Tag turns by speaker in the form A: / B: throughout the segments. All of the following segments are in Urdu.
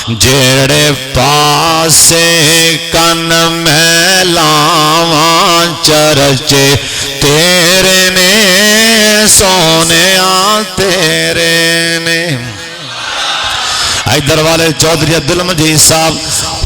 A: جیڑے پاسے کن میں لاواں چرچے تیرے نے سونیا تیرے نے۔ ادھر والے چودھری عبدالمجید صاحب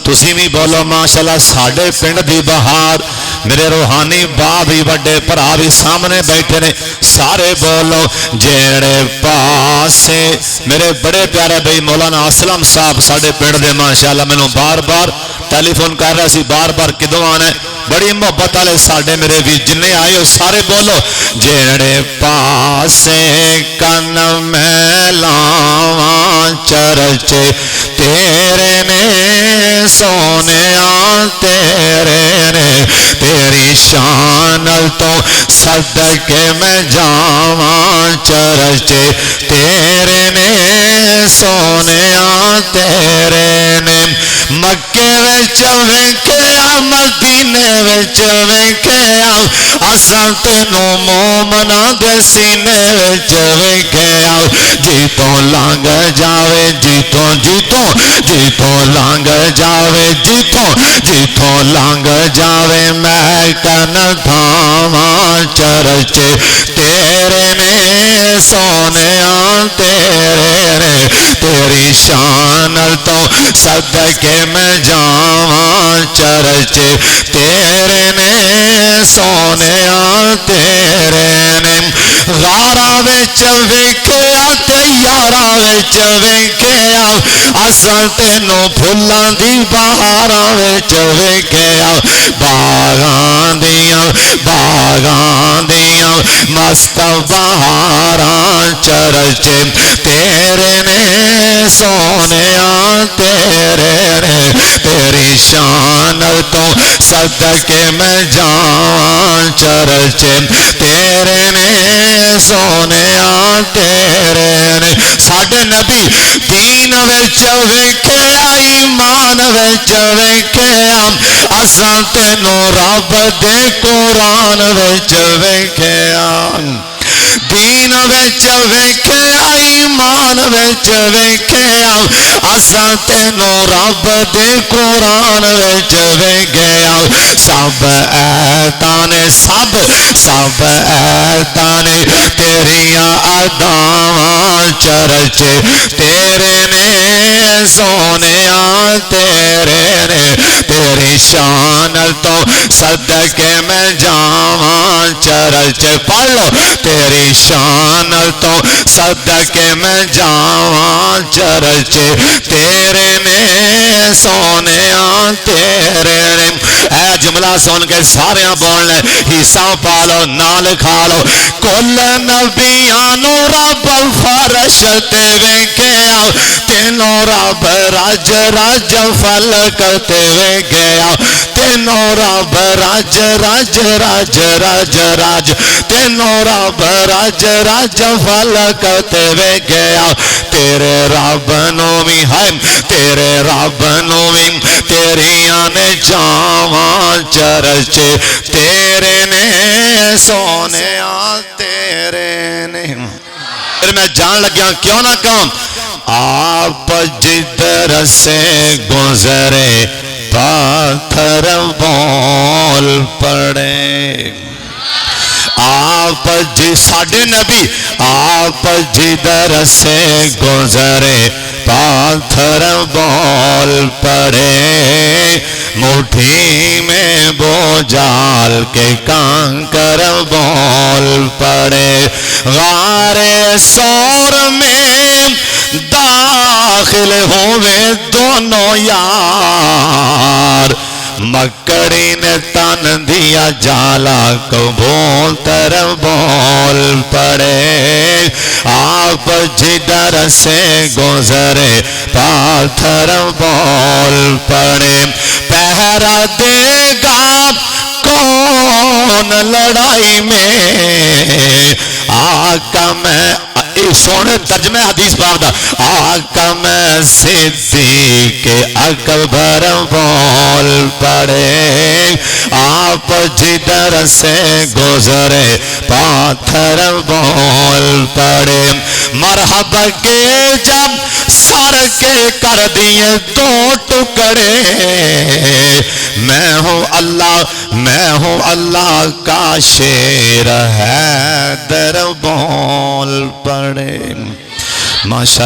A: تسی بھی بولو ماشاءاللہ ساڈے پنڈ دی بہار، میرے روحانی باپ بھی بڑے بھرا بھی سامنے بیٹھے نے، سارے بولو جیڑے پاسے میرے بڑے پیارے بھائی مولانا اسلم صاحب ساڈے پنڈ دے ماشاءاللہ مینوں بار بار ٹیلی فون کر رہا سی، بار بار کدوں آنا ہے، بڑی محبت والے ساڈے میرے بھی جنے آئے ہو سارے بولو جیڑے پاسے کن میں لاواں چرچے تیرے نے سونیا تیرے نے، تیری شان تو صدقے میں جاواں چرچے تیرے نے سونیا تیرے نے۔ مکے وچ ویکھیا مدینے وچ ویکھیا اساں تینوں مومناں دے سینے وچ ویکھیا، جیتوں لنگ جاوے جیتوں جیتوں جیتوں لنگ جاوے جیتوں جیتوں لنگ جاوے میں کن دھاواں چرچے تیرے نے سونیا تیرے نے، تیری شان تو صدقے میں جاواں چرچے تیرے نے سونیا تیرے نے۔ غاراں وچ ویکھیا تے یاراں وچ ویکھیا اساں تینوں پھلاں دی بہاراں وچ ویکھیا، باغاں دیاں مست بہاراں چرچے تیرے نے سونیا تیرے نے، تیری شان تو صدقے میں جاواں چرچے تیرے نے سونیا تیرے نے۔ ساڈے نبی دین وچ ویکھیا ایمان وچ ویکھیا اساں تینوں رب دے قرآن وچ ویکھیا، دین وچ ویکھیا ایمان وچ ویکھیا اساں تینوں رب دے قرآن وچ ویکھیا، سب ایتاں نے سب ایتاں نے تیریاں اداواں چرچے تیرے نے سونیا تیرے نے، تیری شان تو صدقے میں جاواں چرچے، پڑھ لو تیری شان تو صدقے میں جاواں چرچے تیرے نے سونیا تیرے نے۔ اے جملہ سن کے سارے بولنے حصہ پالو نال کھا لو، کل نبیاں نو رب فرش تے ویکھیا تینوں رب رج رج فلک تے ویکھیا، تینوں رب رج رج رج رج رج تینوں رب رج رج فلک تے ویکھیا، تیرے رب نو وی ہے تیرے رب نو وی تیریاں نے جاواں چرچے تیرے نے سونیا تیرے نے۔ پھر میں جان لگیا کیوں نہ کہوں آپ جدھر سے گزرے پاتھر بول پڑے، آپ جی ساڈے نبی آپ جدھر سے گزرے پاتھر بول پڑے، مٹھی میں بوجھال کے کنکر بول پڑے، غار سور میں داخل ہوئے دونوں یار، مکڑی نے تن دیا جالا کبوتر بول پڑے، آپ جدھر سے گزرے پاتھر بول پڑے، پہرا دے گا کون لڑائی میں، آقا میں اس سونے ترجمہ حدیث پاک دا آقا میں صدیق اکبر بول پڑے آپ جدھر سے گزرے پاتھر بول پڑے مرحبا کے جب سر کے کر دیے دو ٹکڑے میں ہوں اللہ کا شیر ہے در بول پڑے ماشاءاللہ